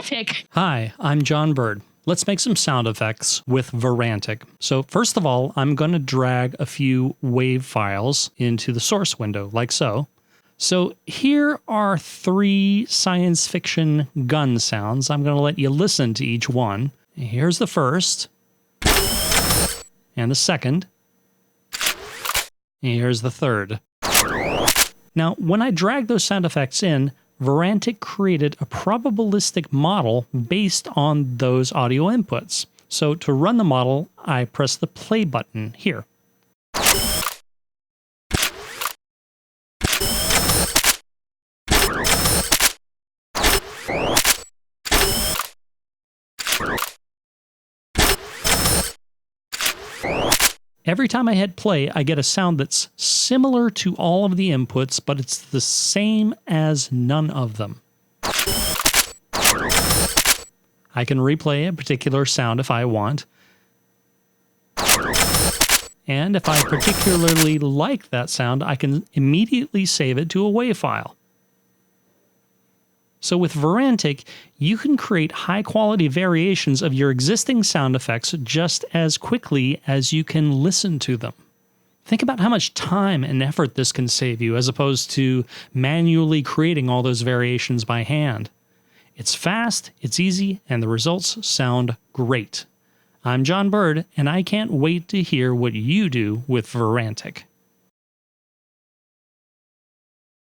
Varantic. Hi, I'm John Bird. Let's make some sound effects with Varantic. So first of all, I'm going to drag a few wave files into the source window, like so. So here are 3 science fiction gun sounds. I'm going to let you listen to each one. Here's the first. And the second. And here's the third. Now, when I drag those sound effects in, Varantic created a probabilistic model based on those audio inputs. So to run the model, I press the play button here. Every time I hit play, I get a sound that's similar to all of the inputs, but it's the same as none of them. I can replay a particular sound if I want. And if I particularly like that sound, I can immediately save it to a WAV file. So with Varantic, you can create high-quality variations of your existing sound effects just as quickly as you can listen to them. Think about how much time and effort this can save you as opposed to manually creating all those variations by hand. It's fast, it's easy, and the results sound great. I'm John Bird, and I can't wait to hear what you do with Varantic.